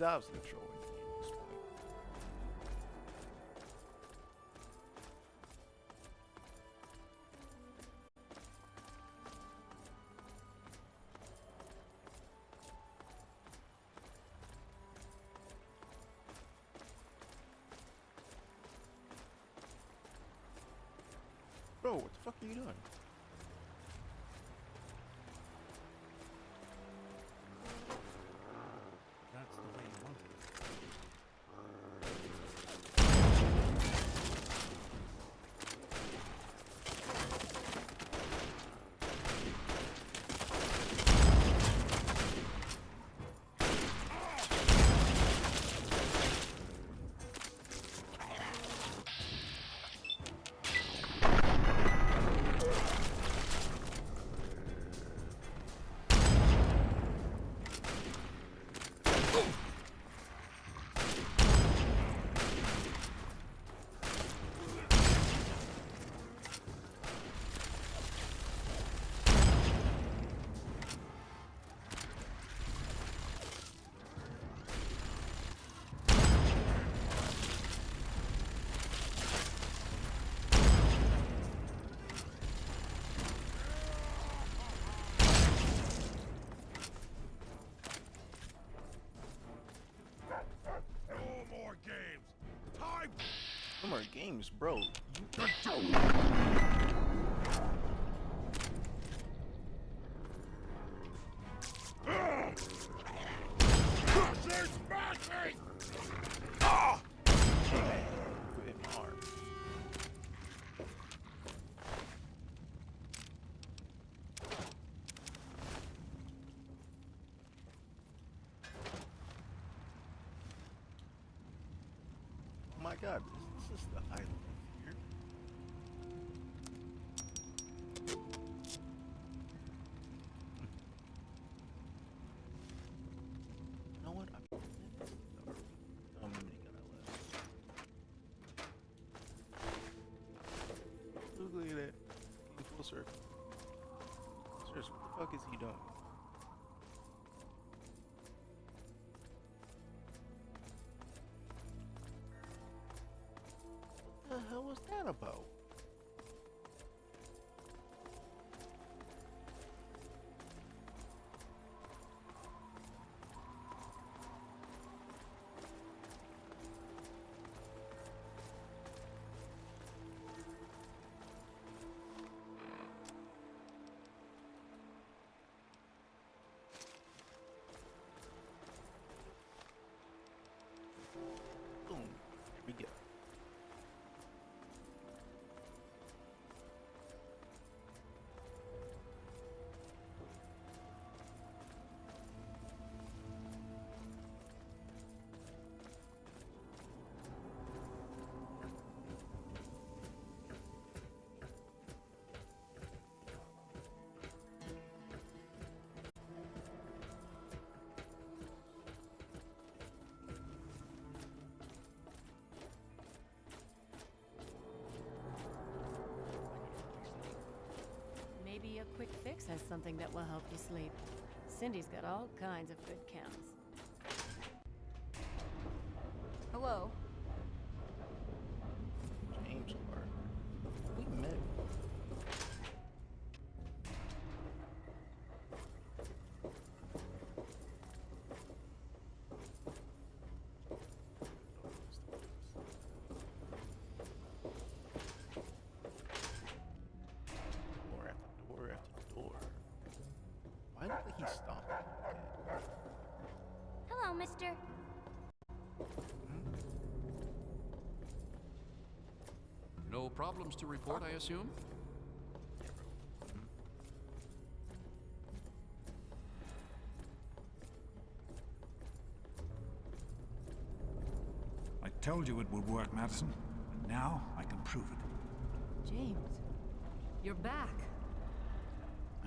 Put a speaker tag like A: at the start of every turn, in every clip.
A: He's obviously trolling me at this point. Bro, what the fuck are you doing?
B: That's the way you want it.
A: No more games, bro. You hit my arm. Oh my god, this is the island here. You know what? Look at that. Getting full circle. Seriously, what the fuck is he doing? What the hell was that about? Boom. Here we go.
C: Maybe a quick fix has something that will help you sleep. Cindy's got all kinds of good chems. Hello?
A: James Clark. We met. Door after door. Why don't he stop?
D: Hello, mister.
E: No problems to report, I assume?
B: I told you it would work, Madison. And now I can prove it.
C: James, you're back.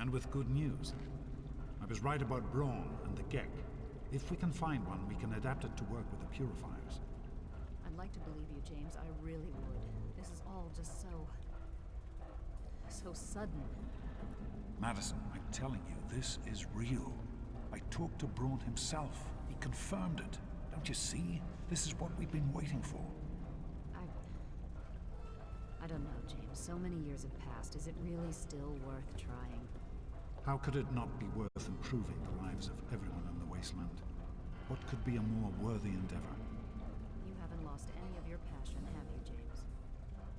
B: And with good news. I was right about Braun and the Gek. If we can find one, we can adapt it to work with the purifiers.
C: I'd like to believe you, James. I really would. This is all just so sudden.
B: Madison, I'm telling you, this is real. I talked to Braun himself. He confirmed it. Don't you see? This is what we've been waiting for.
D: I don't know, James. So many years have passed. Is it really still worth trying?
B: How could it not be worth improving the lives of everyone in the wasteland? What could be a more worthy endeavor?
D: You haven't lost any of your passion, have you, James?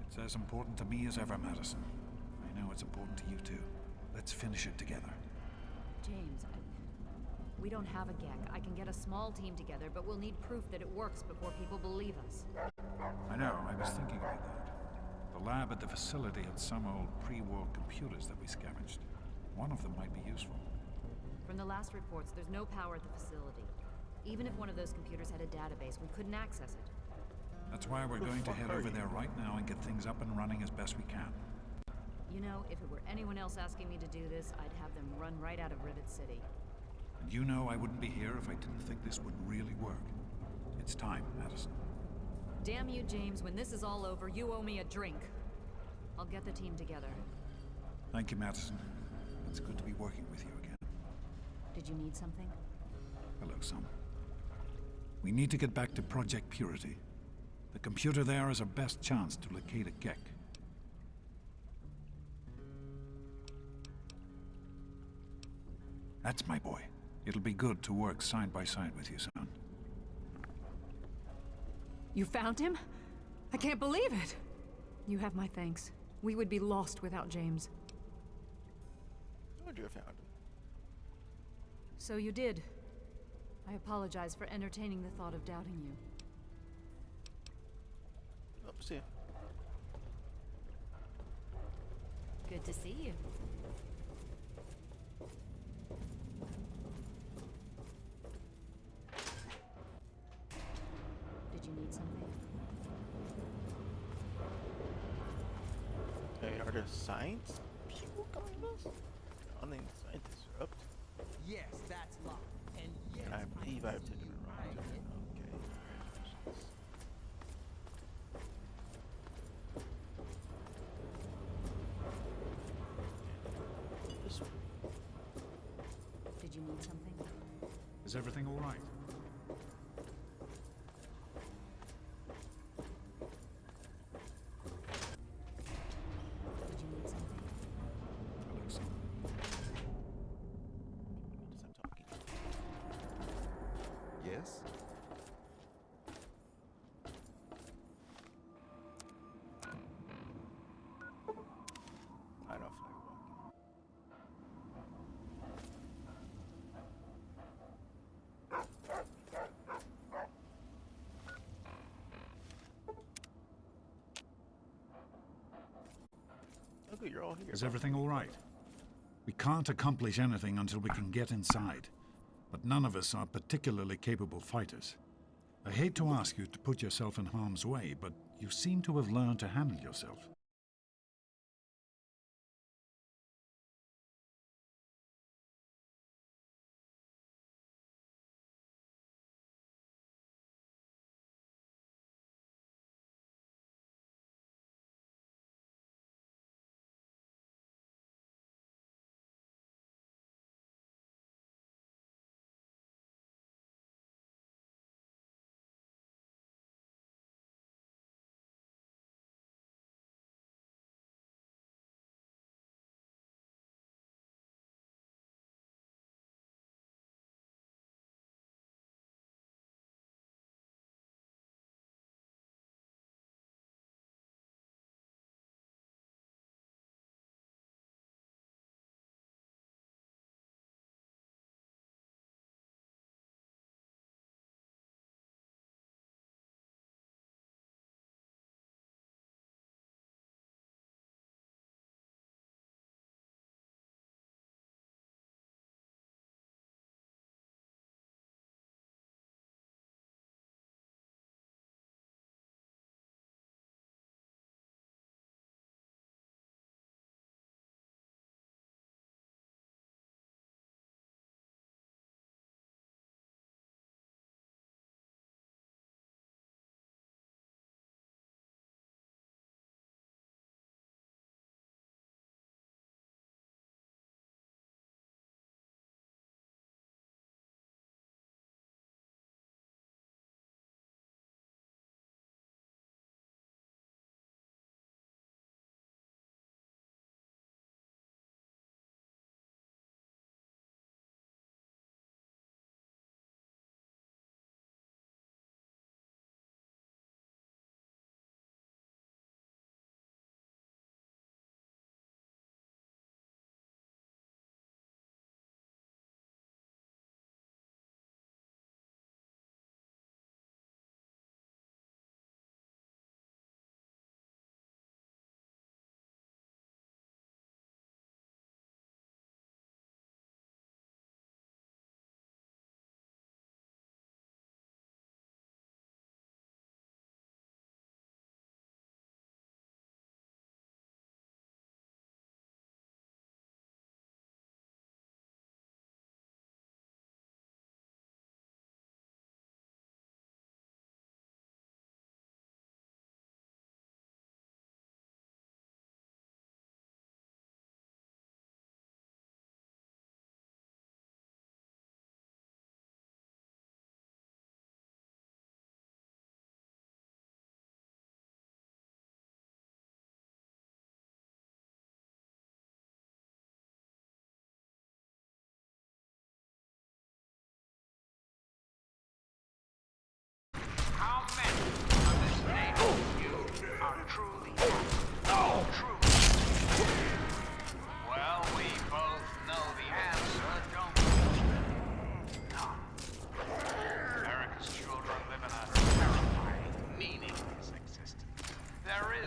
B: It's as important to me as ever, Madison. I know it's important to you too. Let's finish it together.
D: James, we don't have a GEC. I can get a small team together, but we'll need proof that it works before people believe us.
B: I know, I was thinking about that. The lab at the facility had some old pre-war computers that we scavenged. One of them might be useful.
D: From the last reports, there's no power at the facility. Even if one of those computers had a database, we couldn't access it.
B: That's why we're going to head over there right now and get things up and running as best we can.
D: You know, if it were anyone else asking me to do this, I'd have them run right out of Rivet City.
B: And you know I wouldn't be here if I didn't think this would really work. It's time, Madison.
D: Damn you, James. When this is all over, you owe me a drink. I'll get the team together.
B: Thank you, Madison. It's good to be working with you again.
D: Did you need something?
B: Hello, son. We need to get back to Project Purity. The computer there is our best chance to locate a GEC. That's my boy. It'll be good to work side by side with you, son.
F: You found him? I can't believe it! You have my thanks. We would be lost without James.
A: I told you I found him.
D: So you did. I apologize for entertaining the thought of doubting you.
A: Oh, see.
C: Good to see you.
D: Did you need something?
A: Hey, are there science people coming to us? Unnamed scientists are up to.
G: Yes, that's locked. And yes,
A: And I believe I've taken it wrong.
G: I
A: Okay.
G: get
A: This one.
D: Did you need something?
B: Is everything all right?
D: Did you need something?
B: Hello, son.
A: Stop talking.
G: Yes?
A: I don't feel like walking. Oh, good, you're all here.
B: Is everything all right? We can't accomplish anything until we can get inside. But none of us are particularly capable fighters. I hate to ask you to put yourself in harm's way, but you seem to have learned to handle yourself.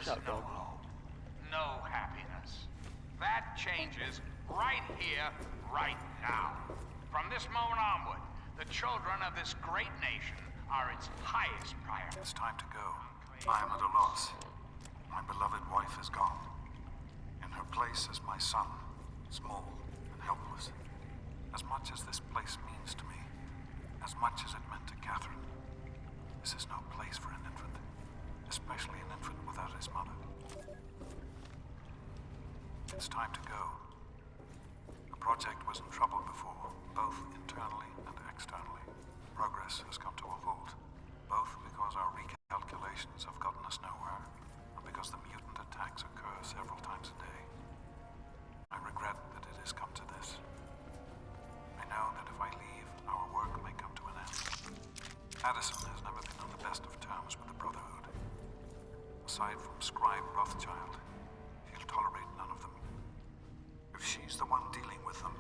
A: Shut up,
H: no
A: dog.
H: hope, no happiness. That changes right here, right now. From this moment onward, the children of this great nation are its highest priority.
B: It's time to go. I am at a loss. My beloved wife is gone. In her place is my son, small and helpless. As much as this place means to me, as much as it meant to Catherine, this is no place for an infant, especially an infant without his mother. It's time to go. The project was in trouble before, both internally and externally. Progress has come to a halt, both because our recalculations have gotten us nowhere, and because the mutant attacks occur several times a day. I regret that it has come to this. I know that if I leave, our work may come to an end. Addison has never been on the best of terms with the Brotherhood. Aside from Scribe Rothschild, she'll tolerate none of them. If she's the one dealing with them,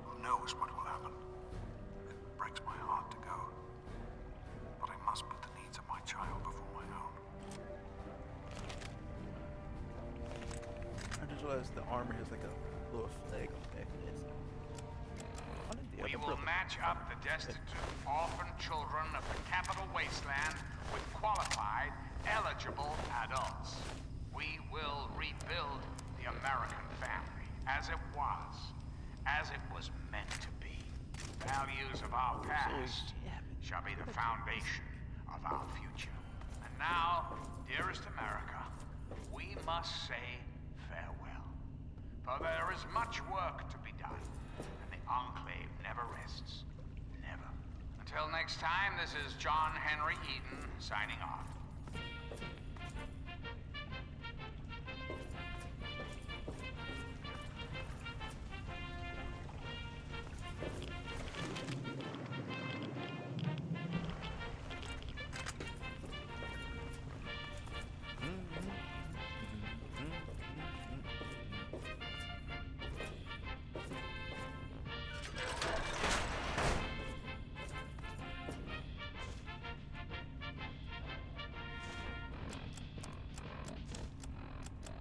B: who knows what will happen? It breaks my heart to go. But I must put the needs of my child before my own.
A: I just realized the armor has like a little flag on the back of this.
H: We will match up the destitute orphan children of the capital wasteland with qualified, eligible adults. We will rebuild the American family as it was meant to be. Values of our past shall be the foundation of our future. And now, dearest America, we must say farewell. For there is much work to be done, and the Enclave never rests. Never. Until next time, this is John Henry Eden signing off.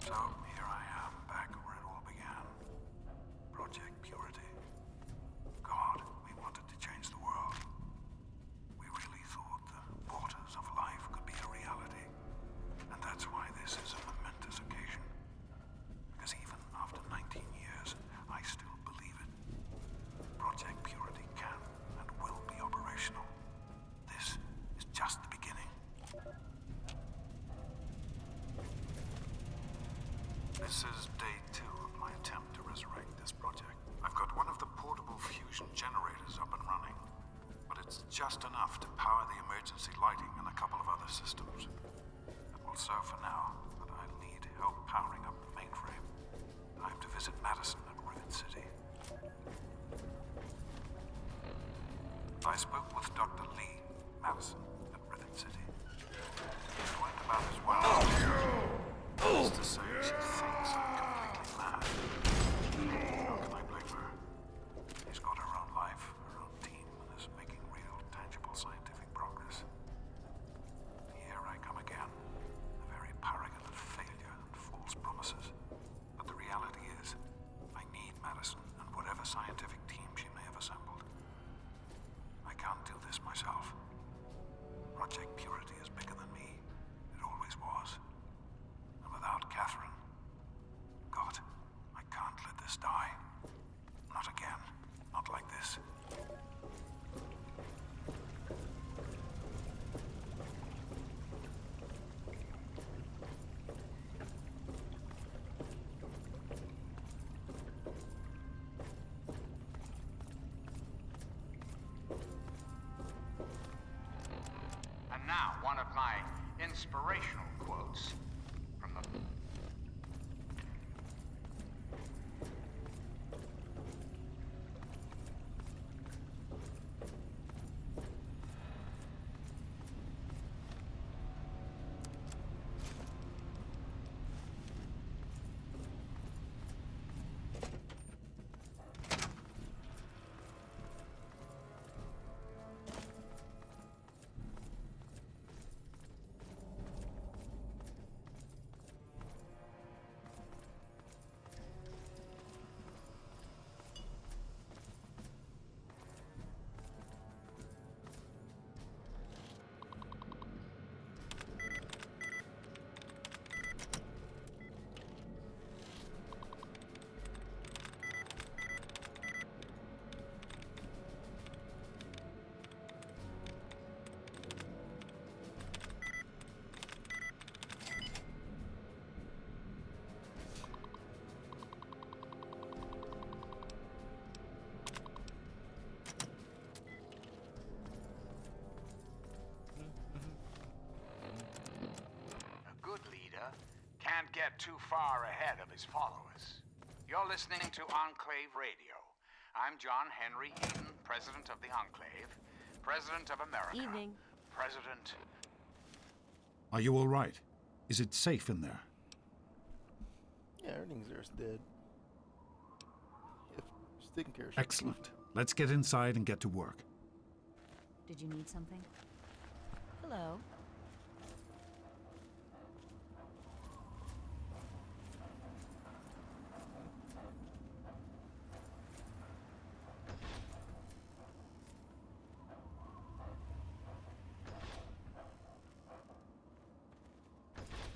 B: So, here I am, back where it all began. Project Purity. God, we wanted to change the world. We really thought the waters of life could be a reality. And that's why this is a momentous occasion. Because even after 19 years, I still believe it. Project Purity can and will be operational. This is just the beginning. This is day 2 of my attempt to resurrect this project. I've got one of the portable fusion generators up and running, but it's just enough to power the emergency lighting and a couple of other systems. It will serve for now, but I'll need help powering up the mainframe. I have to visit Madison at Rivet City. I spoke with Dr. Lee Madison at Rivet City. It went about as well. Needless to say, she thinks I'm completely mad. How can I blame her? She's got her own life, her own team, and is making real, tangible scientific progress. Here I come again, a very paragon of failure and false promises. But the reality is, I need Madison and whatever scientific team she may have assembled. I can't do this myself. Project Purity is bigger than me. It always was. And without Catherine, God, I can't let this die. Not again. Not like this.
H: And now, one of my inspirational quotes from the... can't get too far ahead of his followers. You're listening to Enclave Radio. I'm John Henry Eden, President of the Enclave, President of America.
C: Evening.
H: President...
B: Are you all right? Is it safe in there?
A: Yeah, everything's there's dead. Just taking care of shit.
B: Excellent. Let's get inside and get to work.
D: Did you need something?
C: Hello.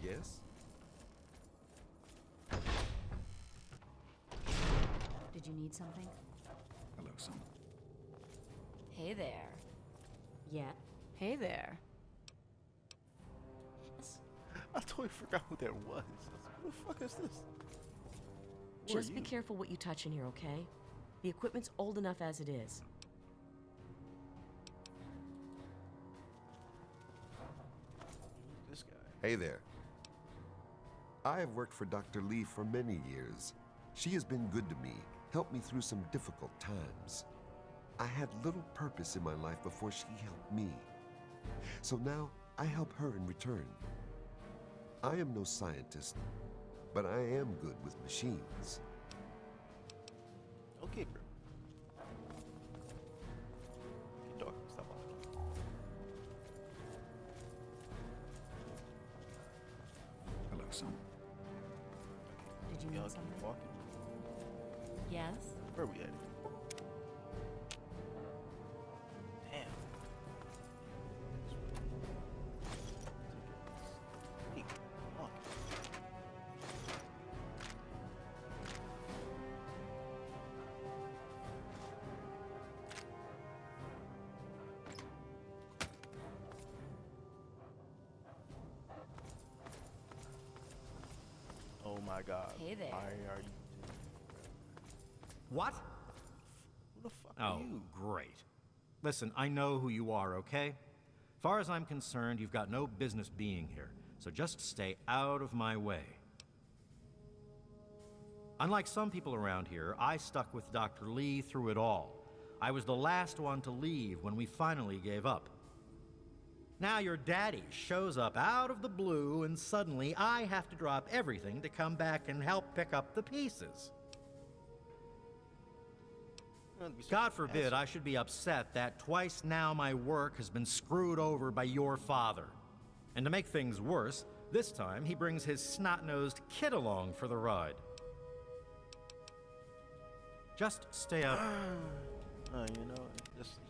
I: Yes?
D: Did you need something?
B: Hello, son.
C: Hey there. Yeah. Hey there.
A: I totally forgot who that was. Who the fuck is this? Who
J: Just
A: are
J: be
A: you?
J: careful what you touch in here, okay? The equipment's old enough as it is.
A: This guy.
I: Hey there. I have worked for Dr. Lee for many years. She has been good to me, helped me through some difficult times. I had little purpose in my life before she helped me. So now I help her in return. I am no scientist, but I am good with machines.
A: Okay, bro. Keep talking. Stop walking.
B: Hello, son.
D: Did you
A: Y'all
D: need
A: keep
D: something?
A: walking.
C: Yes?
A: Where we at? Damn. Keep walking. Oh my God.
C: Hey there.
A: Why are you?
K: What?
A: Who the fuck
K: Oh,
A: are you?
K: great. Listen, I know who you are, okay? Far as I'm concerned, you've got no business being here, so just stay out of my way. Unlike some people around here, I stuck with Dr. Lee through it all. I was the last one to leave when we finally gave up. Now your daddy shows up out of the blue, and suddenly I have to drop everything to come back and help pick up the pieces. God forbid I should be upset that twice now my work has been screwed over by your father. And to make things worse, this time he brings his snot-nosed kid along for the ride. Just stay out.
A: You know, just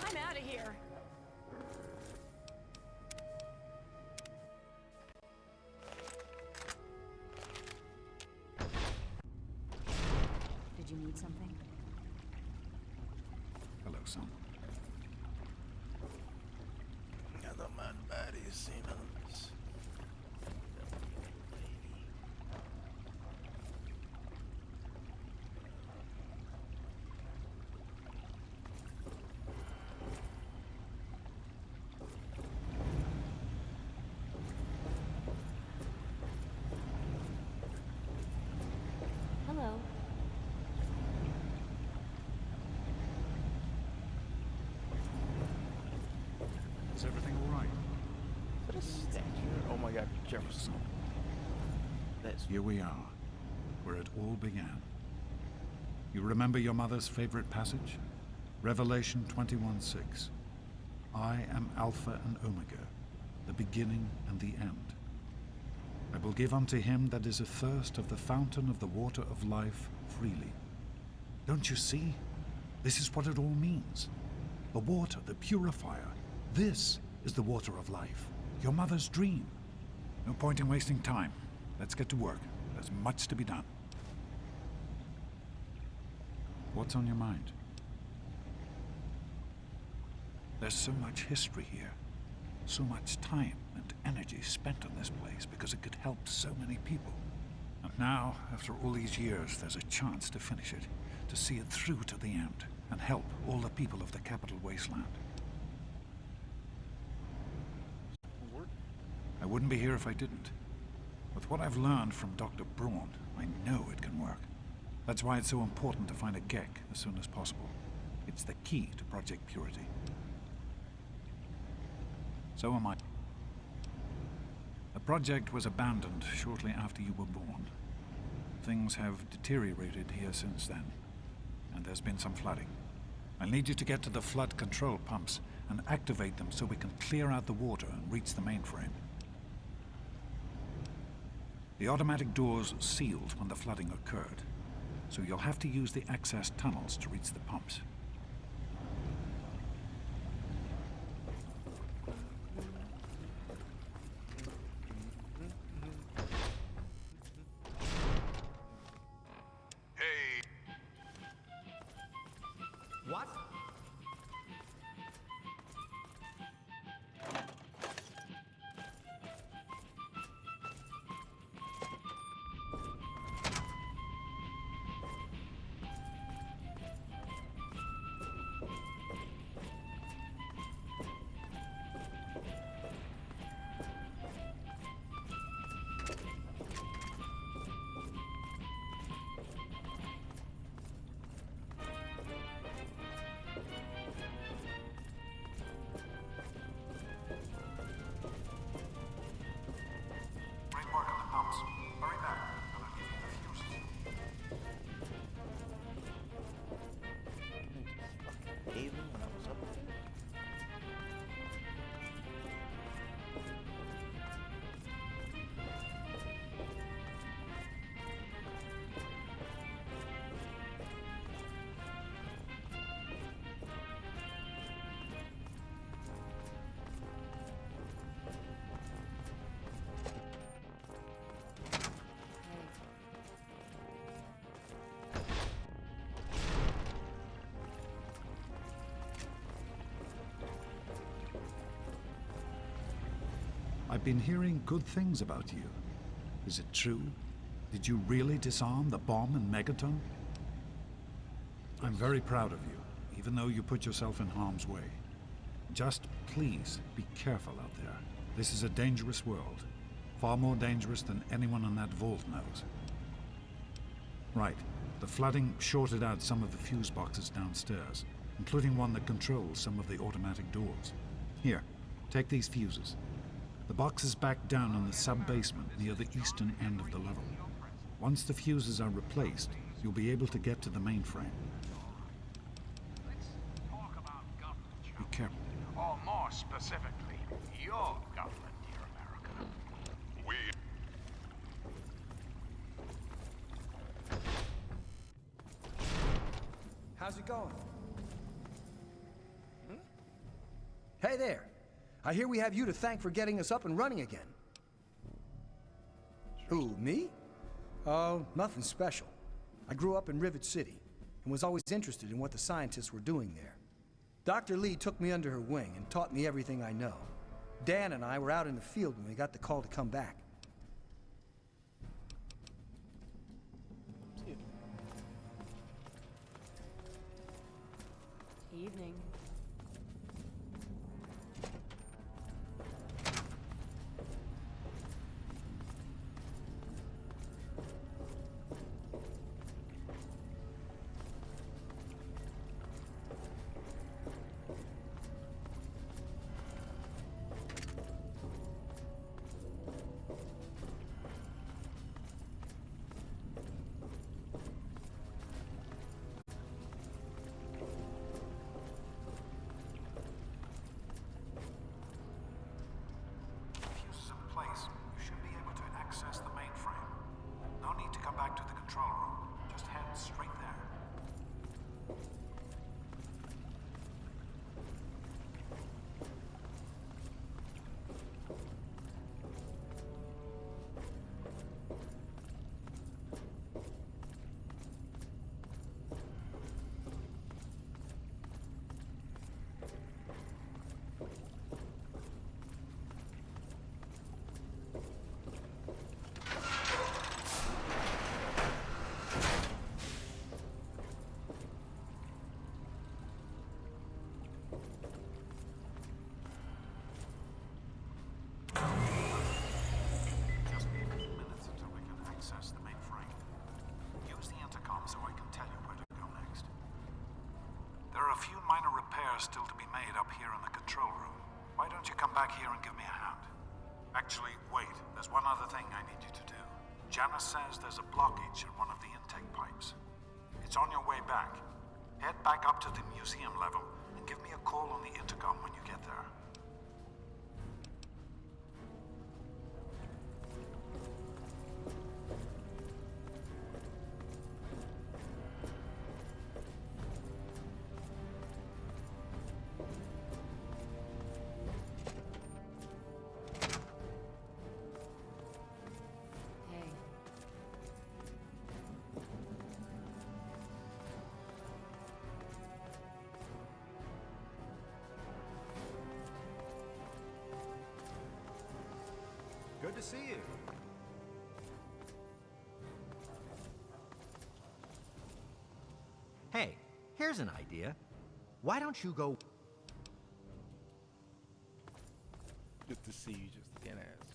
C: I'm out of here.
D: Did you need something?
B: Hello, son.
A: I don't mind bodies, seen others.
C: Hello.
B: Is everything all right?
A: Is that a statue? Oh my God, Jefferson. That's
B: Here we are, where it all began. You remember your mother's favorite passage? Revelation 21:6. I am Alpha and Omega, the beginning and the end. I will give unto him that is athirst of the fountain of the water of life freely. Don't you see? This is what it all means. The water, the purifier. This is the water of life. Your mother's dream. No point in wasting time. Let's get to work. There's much to be done. What's on your mind? There's so much history here. So much time and energy spent on this place because it could help so many people. And now, after all these years, there's a chance to finish it, to see it through to the end, and help all the people of the Capital Wasteland. I wouldn't be here if I didn't. With what I've learned from Dr. Braun, I know it can work. That's why it's so important to find a GECK as soon as possible. It's the key to Project Purity. So am I. The project was abandoned shortly after you were born. Things have deteriorated here since then, and there's been some flooding. I'll need you to get to the flood control pumps and activate them so we can clear out the water and reach the mainframe. The automatic doors sealed when the flooding occurred, so you'll have to use the access tunnels to reach the pumps.
K: What?
A: Even when I was up there.
B: I've been hearing good things about you. Is it true? Did you really disarm the bomb in Megaton? I'm very proud of you, even though you put yourself in harm's way. Just please be careful out there. This is a dangerous world. Far more dangerous than anyone in that vault knows. Right. The flooding shorted out some of the fuse boxes downstairs, including one that controls some of the automatic doors. Here, take these fuses. The box is back down in the sub-basement near the eastern end of the level. Once the fuses are replaced, you'll be able to get to the mainframe. Be careful.
H: Or more specifically, your government, dear America.
G: How's it going? Hmm? Hey there. I hear we have you to thank for getting us up and running again. Who, me? Oh, nothing special. I grew up in Rivet City and was always interested in what the scientists were doing there. Dr. Lee took me under her wing and taught me everything I know. Dan and I were out in the field when we got the call to come back.
C: Evening.
B: back here and give me a hand. Actually, wait. There's one other thing I need you to do. Janice says there's a blockage in one of the intake pipes. It's on your way back. Head back up to the museum level and give me a call on the intercom when you get there.
C: Hey.
K: Good to see you. Hey, here's an idea. Why don't you go...
A: Good to see you, just again, ass.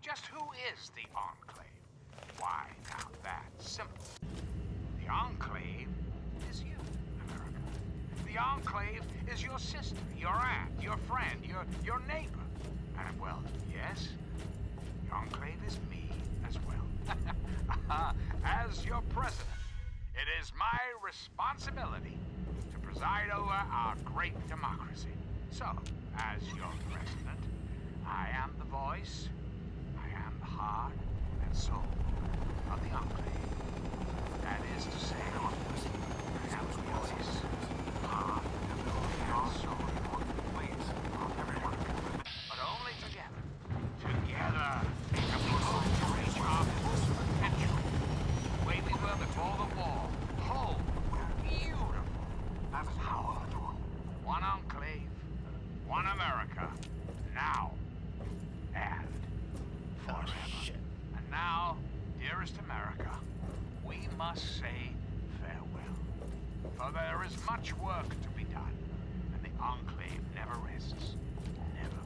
H: Just who is the Enclave? Why, now that's simple. The Enclave is you, America. The Enclave is your sister, your aunt, your friend, your neighbor. And, well, yes, the Enclave is me as well. As your president, it is my responsibility to preside over our great democracy. So, as your president, I am the voice, I am the heart and soul of the Enclave. That is to say, I am the voice, heart, and soul of everyone. But only together. Together can we hope to reach our full potential. The way we were before the war. Whole, beautiful, powerful. One Enclave, one America. Now and forever. And now, dearest America, we must say farewell. For there is much work to be done, and the Enclave never rests. Never.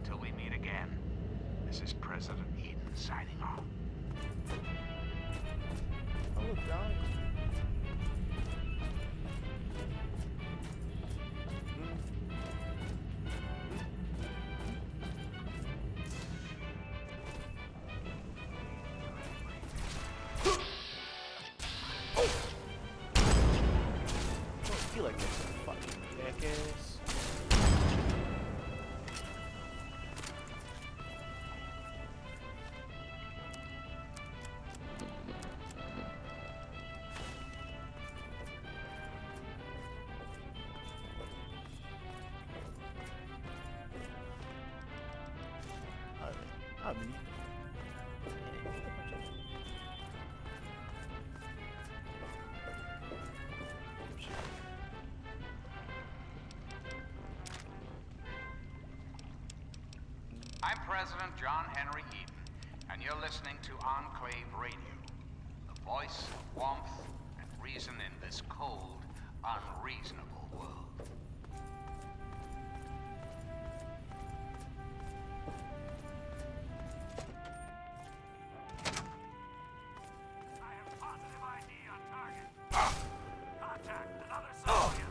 H: Until we meet again. This is President Eden signing off.
A: Oh, look, John. I feel like this fucking jackass. I mean,
H: I'm President John Henry Eden, and you're listening to Enclave Radio, the voice of warmth and reason in this cold, unreasonable world. I have positive ID on target. Contact another civilian.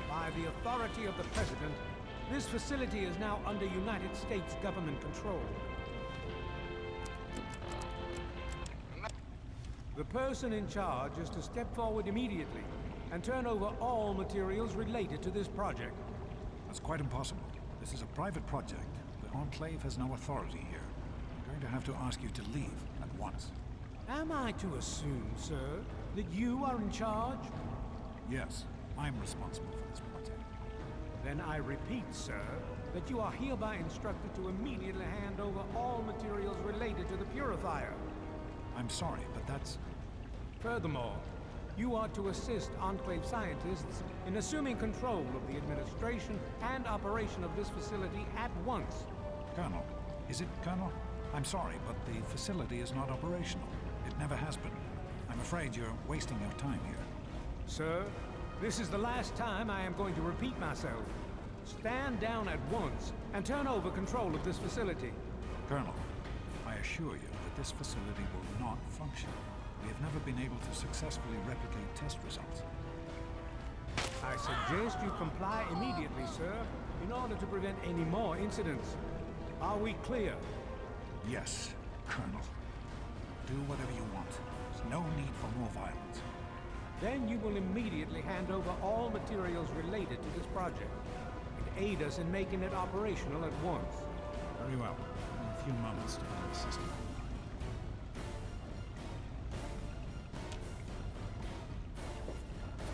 L: By the authority of the President, this facility is now under United States government control. The person in charge is to step forward immediately and turn over all materials related to this project.
B: That's quite impossible. This is a private project. The Enclave has no authority here. I'm going to have to ask you to leave at once.
L: Am I to assume, sir, that you are in charge?
B: Yes, I'm responsible for this project.
L: Then I repeat, sir, that you are hereby instructed to immediately hand over all materials related to the purifier.
B: I'm sorry, but that's...
L: Furthermore, you are to assist Enclave scientists in assuming control of the administration and operation of this facility at once.
B: Colonel. Is it, Colonel? I'm sorry, but the facility is not operational. It never has been. I'm afraid you're wasting your time here.
L: Sir, this is the last time I am going to repeat myself. Stand down at once and turn over control of this facility.
B: Colonel, I assure you that this facility will not function. We have never been able to successfully replicate test results.
L: I suggest you comply immediately, sir, in order to prevent any more incidents. Are we clear?
B: Yes, Colonel. Do whatever you want. There's no need for more violence.
L: Then you will immediately hand over all materials related to this project and aid us in making it operational at once.
B: Very well. In a few moments to build the system.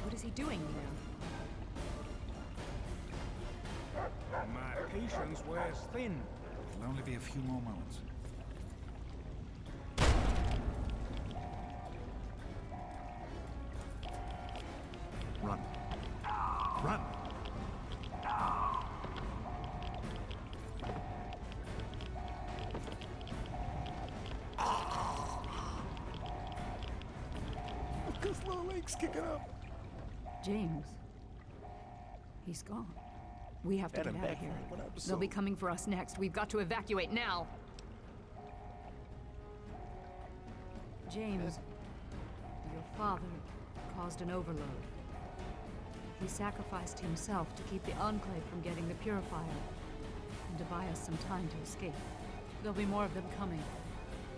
F: What is he doing here?
L: My patience wears thin.
B: It'll only be a few more moments. Run. Run!
A: Look, his little legs kicking up.
F: James. He's gone. We have to
A: Had
F: get
A: him
F: out of
A: back
F: here.
A: for one episode.
F: They'll be coming for us next. We've got to evacuate now. James, your father caused an overload. He sacrificed himself to keep the Enclave from getting the Purifier and to buy us some time to escape. There'll be more of them coming.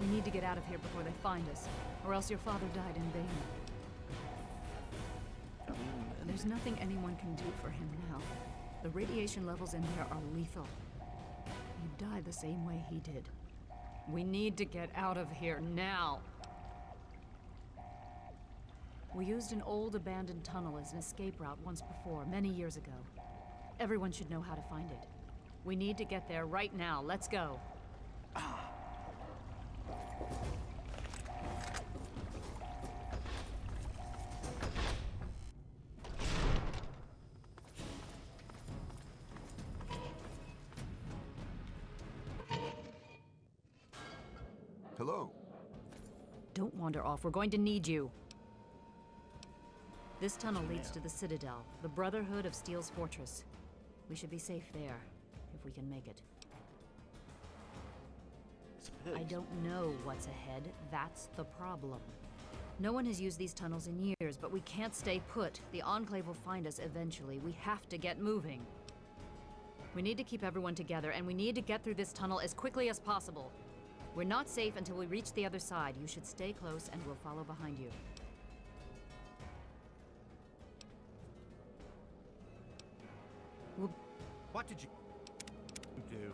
F: We need to get out of here before they find us, or else your father died in vain. There's nothing anyone can do for him now. The radiation levels in there are lethal. He'd die the same way he did. We need to get out of here now. We used an old abandoned tunnel as an escape route once before, many years ago. Everyone should know how to find it. We need to get there right now. Let's go.
I: Hello.
F: Don't wander off. We're going to need you. This tunnel leads to the Citadel, the Brotherhood of Steel's fortress. We should be safe there, if we can make it. I don't know what's ahead. That's the problem. No one has used these tunnels in years, but we can't stay put. The Enclave will find us eventually. We have to get moving. We need to keep everyone together, and we need to get through this tunnel as quickly as possible. We're not safe until we reach the other side. You should stay close, and we'll follow behind you.
K: What did you do?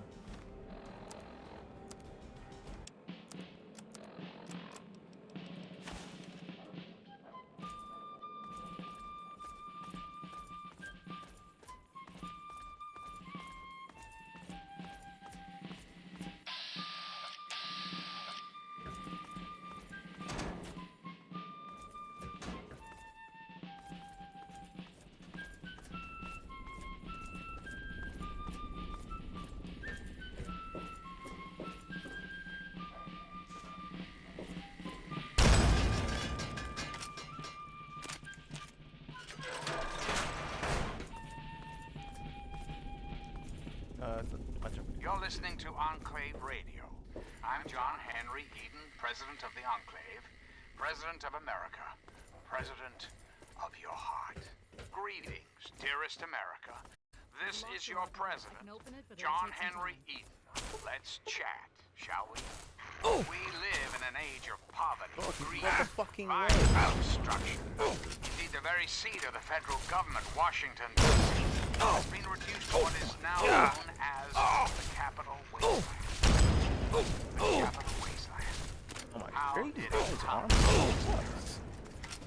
H: You're listening to Enclave Radio. I'm John Henry Eden, President of the Enclave, President of America, President of your heart. Greetings, dearest America. This is your President, John Henry Eden. Let's chat, shall we? We live in an age of poverty, greed, violence, and destruction. Indeed, the very seat of the federal government, Washington, D.C., has been reduced to what is now known as the Capital Wasteland. The Capital Wasteland.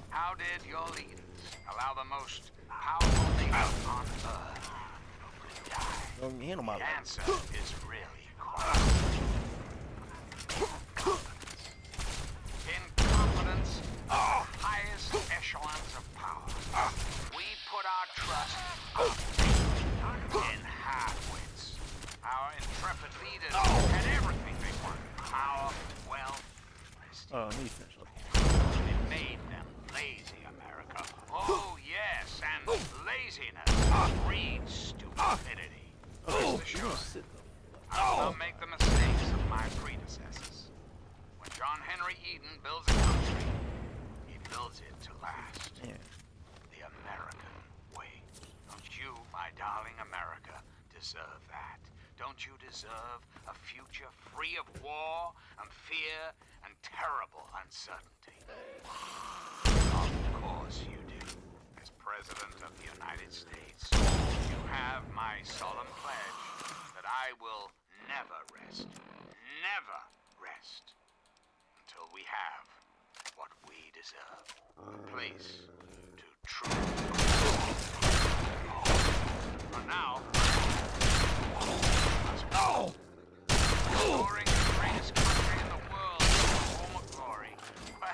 H: How did your leaders allow the most powerful nation on earth to die? The answer is really quite in deserve that? Don't you deserve a future free of war and fear and terrible uncertainty? Of course you do. As President of the United States, you have my solemn pledge that I will never rest, until we have what we deserve. A place to truly. For now, let's go. Exploring the greatest country in the world, home of glory. Well,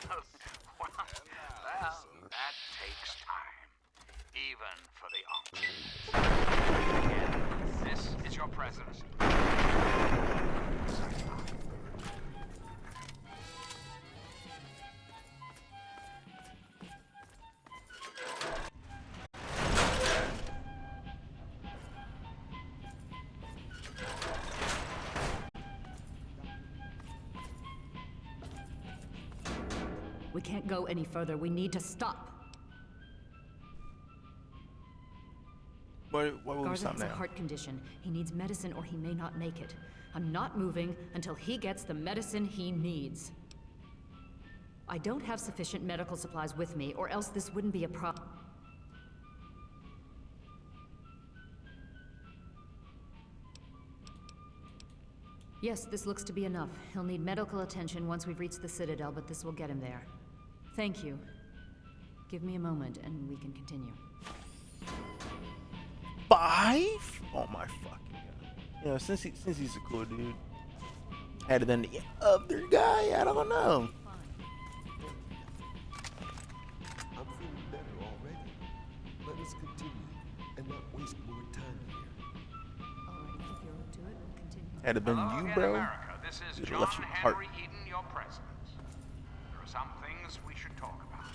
H: that takes time, even for the uncle. Again, this is your presidency.
F: We can't go any further. We need to stop.
A: Why would we
F: Garza
A: stop
F: has a
A: now?
F: heart condition. He needs medicine or he may not make it. I'm not moving until he gets the medicine he needs. I don't have sufficient medical supplies with me, or else this wouldn't be a problem. Yes, this looks to be enough. He'll need medical attention once we've reached the Citadel, but this will get him there. Thank you. Give me a moment and we can continue.
A: 5? Oh my fucking god. You know, since he's a cool dude. Had it been the other guy, I don't know.
I: I'm feeling better already. Let us continue and not waste more time here.
F: Alright, if you're up to it, we'll continue.
A: Had it been
H: Hello
A: you,
H: again,
A: bro,
H: America. This is
A: you'd have
H: John
A: left your heart.
H: Henry Eden, your president. There are some things we should talk about.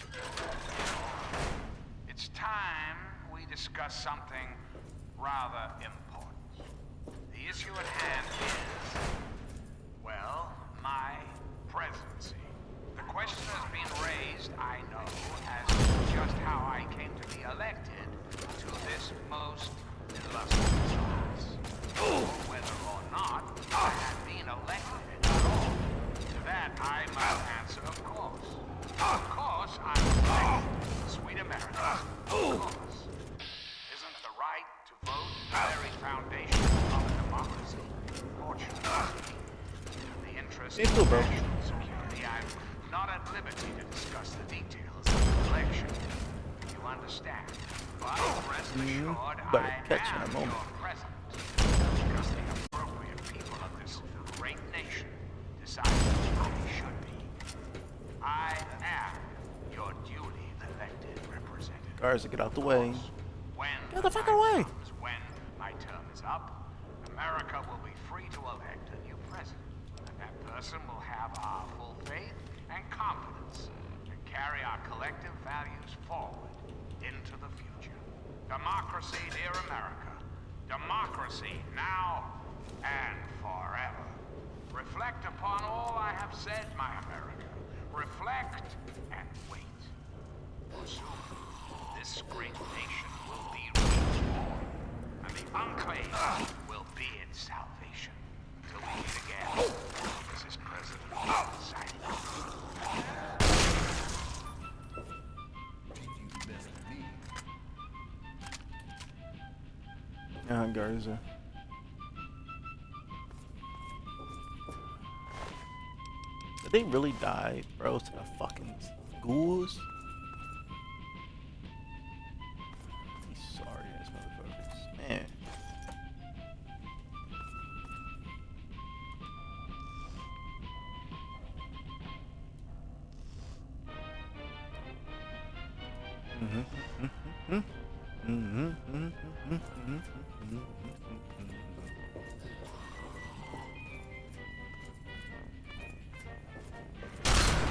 H: It's time we discuss something rather important. The issue at hand is, well, my presidency. The question has been raised, I know, as to just how I came to be elected to this most illustrious office. Whether or not I had been elected at all. To that I must answer, of course. Of course I was elected. Sweet America. Of course. Isn't the right to vote the very foundation of a democracy? Fortunately, in the interest
A: Hey, cool,
H: of
A: bro.
H: national security, I'm not at liberty to discuss the details of the election. You understand? But rest assured,
A: Better
H: I
A: catch in a
H: am
A: moment.
H: your president. Because the appropriate people of this great nation decided I should be. I am your duly elected representative.
A: Garza, get out the way.
H: When
A: Get the fuck away.
H: When my term is up, America will be free to elect a new president. And that person will have our full faith and confidence and carry our collective values forward into the future. Democracy, dear America. Democracy now and forever. Reflect upon all I have said, my America. Reflect and wait. For soon, this great nation will be reborn, and the Enclave will be its salvation. Until we meet again, this is President signing.
A: Garza. Did they really die, bro, to the fucking ghouls? These sorry ass motherfuckers. Man.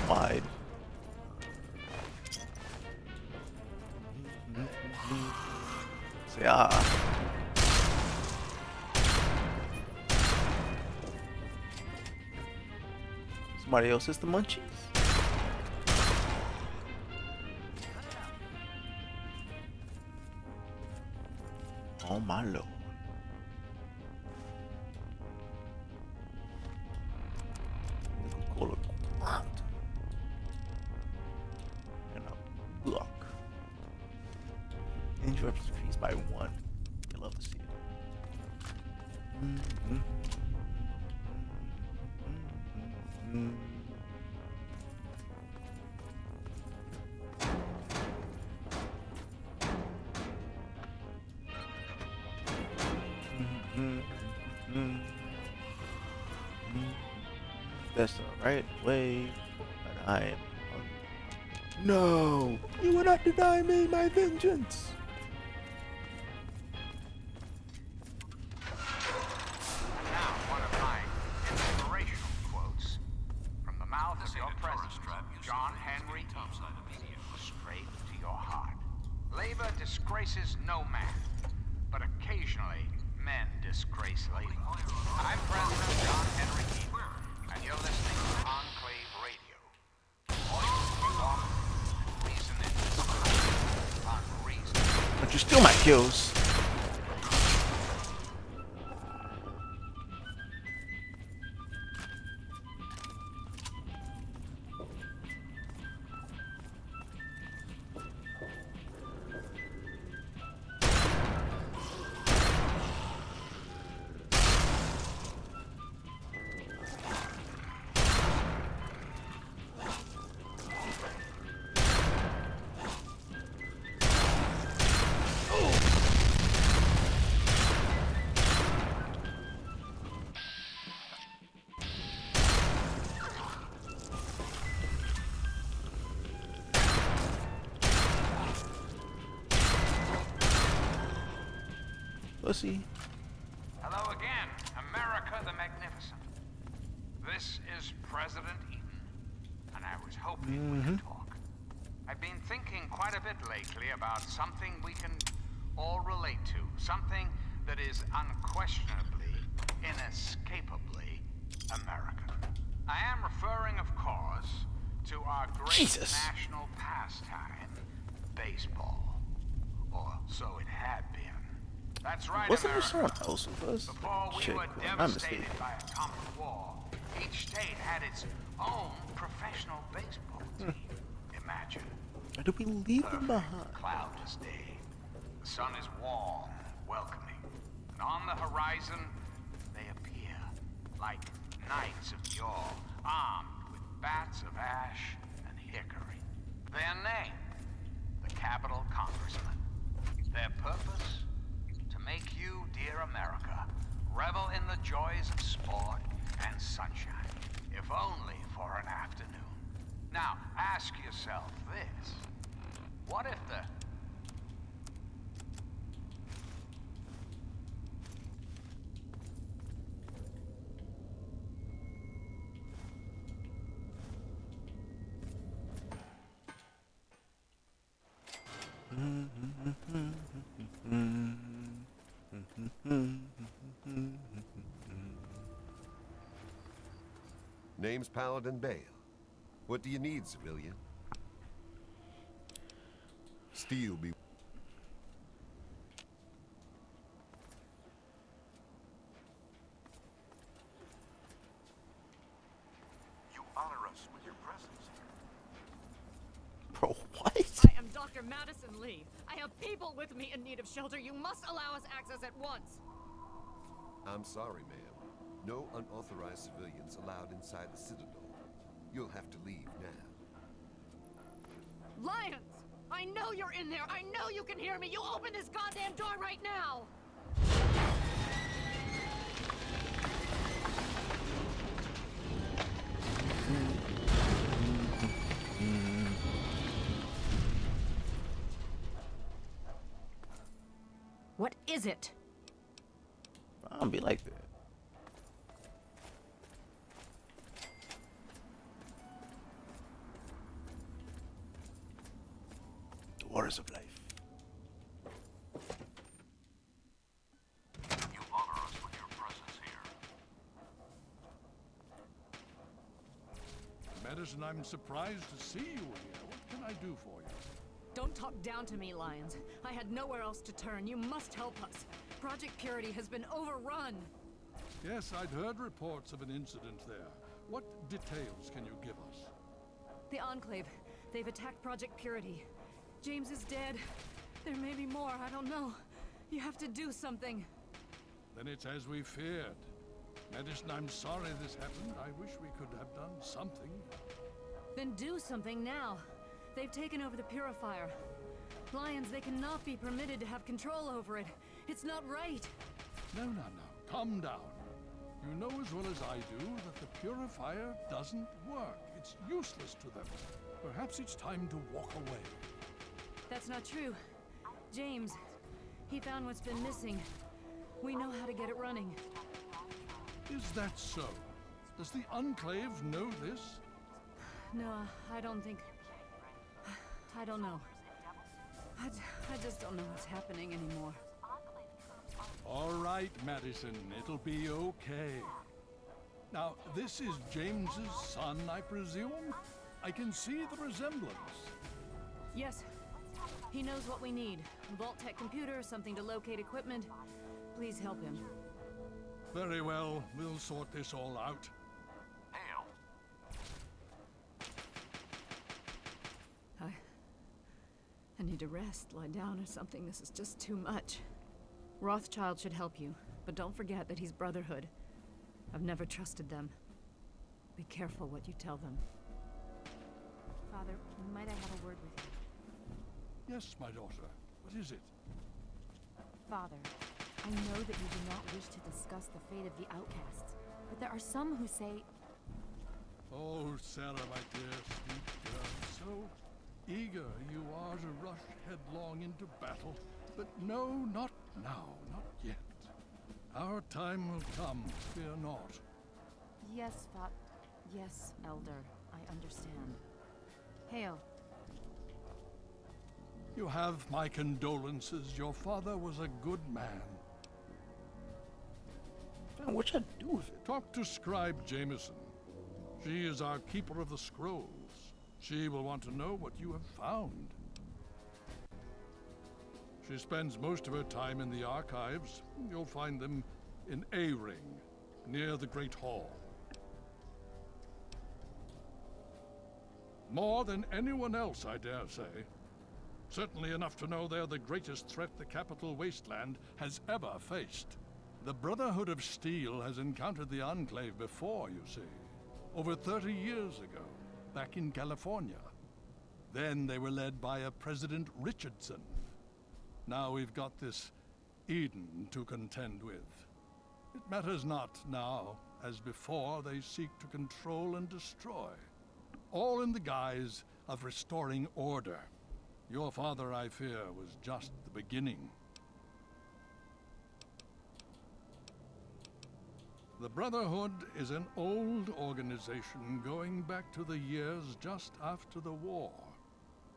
A: Wide. Say Somebody else is the munchies? Oh my lord. Two weapons increased by 1. I love to see it. That's the right way, but I am. No! You will not deny me my vengeance!
H: Now, one of my inspirational quotes from the mouth of your president, John Henry Thompson, straight to your heart. Labor disgraces no man, but occasionally men disgrace labor. I'm President John Henry Eaton, and you're listening to Enclave Radio. Reason is unreason.
A: Don't you steal my kills? Pussy.
H: Hello again, America the Magnificent. This is President Eaton, and I was hoping we could talk. I've been thinking quite a bit lately about something we can all relate to, something that is unquestionably, inescapably American. I am referring, of course, to our great national pastime, baseball. Or so it had been. That's right,
A: Wasn't there
H: America.
A: someone else with us?
H: Before we
A: Shit,
H: were
A: I'm mistaken.
H: devastated by atomic war, each state had its own professional baseball team. Imagine.
A: Or do we leave them behind?
H: Cloudless day. The sun is warm, welcoming. And on the horizon, they appear like knights of yore, armed with bats of ash and hickory. Their name, the Capitol Congressmen. Their purpose? To make you, dear America, revel in the joys of sport and sunshine, if only for an afternoon. Now, ask yourself this. What if the...
I: Name's Paladin Bale. What do you need, civilian? Steel be...
E: You honor us with your presence here.
A: Bro, what?
F: I am Dr. Madison Lee. I have people with me in need of shelter. You must allow us access at once.
I: I'm sorry, ma'am. No unauthorized civilians allowed inside the Citadel. You'll have to leave now.
F: Lions! I know you're in there! I know you can hear me! You open this goddamn door right now! What is it?
A: I'll be like that. The waters of life.
E: You honor us with your presence here.
M: Madison, I'm surprised to see you here. What can I do for you?
F: Don't talk down to me, Lions. I had nowhere else to turn. You must help us. Project Purity has been overrun.
M: Yes, I'd heard reports of an incident there. What details can you give us?
F: The Enclave. They've attacked Project Purity. James is dead. There may be more, I don't know. You have to do something.
M: Then it's as we feared. Madison, I'm sorry this happened. I wish we could have done something.
F: Then do something now. They've taken over the purifier. Lions, they cannot be permitted to have control over it. It's not right.
M: No. Calm down. You know as well as I do that the purifier doesn't work. It's useless to them. Perhaps it's time to walk away.
F: That's not true. James, he found what's been missing. We know how to get it running.
M: Is that so? Does the Enclave know this?
F: No, I don't think... I don't know. I just don't know what's happening anymore.
M: All right, Madison, it'll be okay. Now, this is James's son, I presume? I can see the resemblance.
F: Yes. He knows what we need. Vault-Tec computer, something to locate equipment. Please help him.
M: Very well, we'll sort this all out.
F: I need to rest, lie down or something. This is just too much. Rothschild should help you, but don't forget that he's Brotherhood. I've never trusted them. Be careful what you tell them.
C: Father, might I have a word with you?
M: Yes, my daughter. What is it?
C: Father, I know that you do not wish to discuss the fate of the outcasts, but there are some who say...
M: Oh, Sarah, my dear, sweet girl, so eager you are to rush headlong into battle. But no, not now, not yet. Our time will come, fear not.
C: Yes, yes, Elder, I understand. Hail.
M: You have my condolences. Your father was a good man.
A: What should I do with it?
M: Talk to Scribe Jameson. She is our keeper of the scrolls. She will want to know what you have found. She spends most of her time in the archives. You'll find them in A-Ring, near the Great Hall. More than anyone else, I dare say. Certainly enough to know they're the greatest threat the Capital Wasteland has ever faced. The Brotherhood of Steel has encountered the Enclave before, you see. Over 30 years ago, back in California. Then they were led by a President Richardson. Now we've got this Eden to contend with. It matters not now. As before, they seek to control and destroy. All in the guise of restoring order. Your father, I fear, was just the beginning. The Brotherhood is an old organization going back to the years just after the war.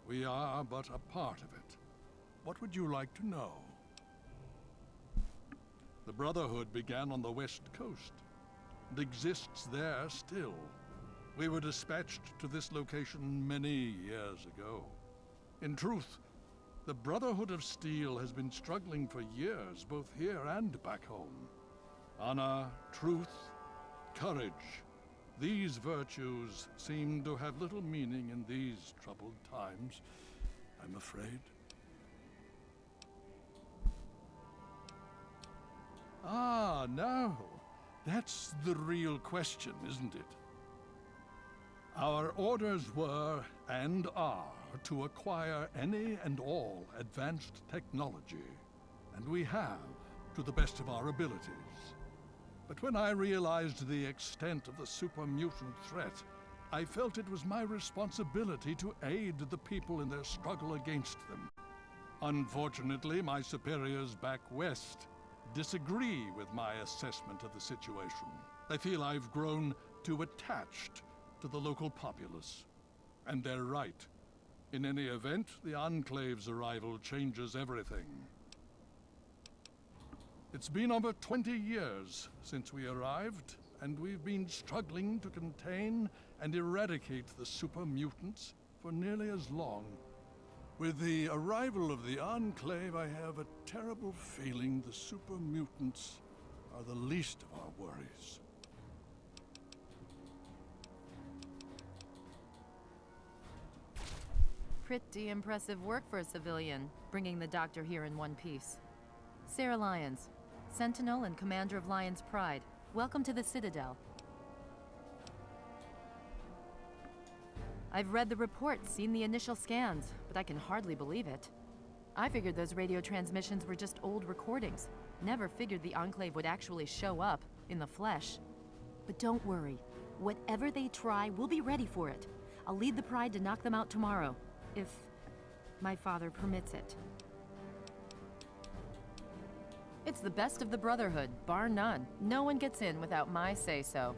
M: We are but a part of it. What would you like to know? The Brotherhood began on the West Coast and exists there still. We were dispatched to this location many years ago. In truth, the Brotherhood of Steel has been struggling for years, both here and back home. Honor, truth, courage. These virtues seem to have little meaning in these troubled times, I'm afraid. Ah, now, that's the real question, isn't it? Our orders were, and are, to acquire any and all advanced technology, and we have, to the best of our abilities. But when I realized the extent of the super-mutant threat, I felt it was my responsibility to aid the people in their struggle against them. Unfortunately, my superiors back west disagree with my assessment of the situation. They feel I've grown too attached to the local populace. And they're right. In any event, the Enclave's arrival changes everything. It's been over 20 years since we arrived, and we've been struggling to contain and eradicate the super-mutants for nearly as long. With the arrival of the Enclave, I have a terrible feeling the super-mutants are the least of our worries.
N: Pretty impressive work for a civilian, bringing the Doctor here in one piece. Sarah Lyons, Sentinel and Commander of Lyons Pride. Welcome to the Citadel. I've read the reports, seen the initial scans, but I can hardly believe it. I figured those radio transmissions were just old recordings. Never figured the Enclave would actually show up, in the flesh.
C: But don't worry. Whatever they try, we'll be ready for it. I'll lead the Pride to knock them out tomorrow, if my father permits it.
N: It's the best of the Brotherhood, bar none. No one gets in without my say-so.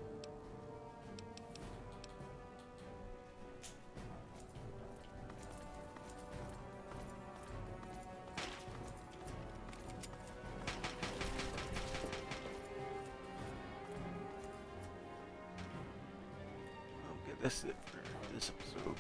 A: Okay, that's it for this episode.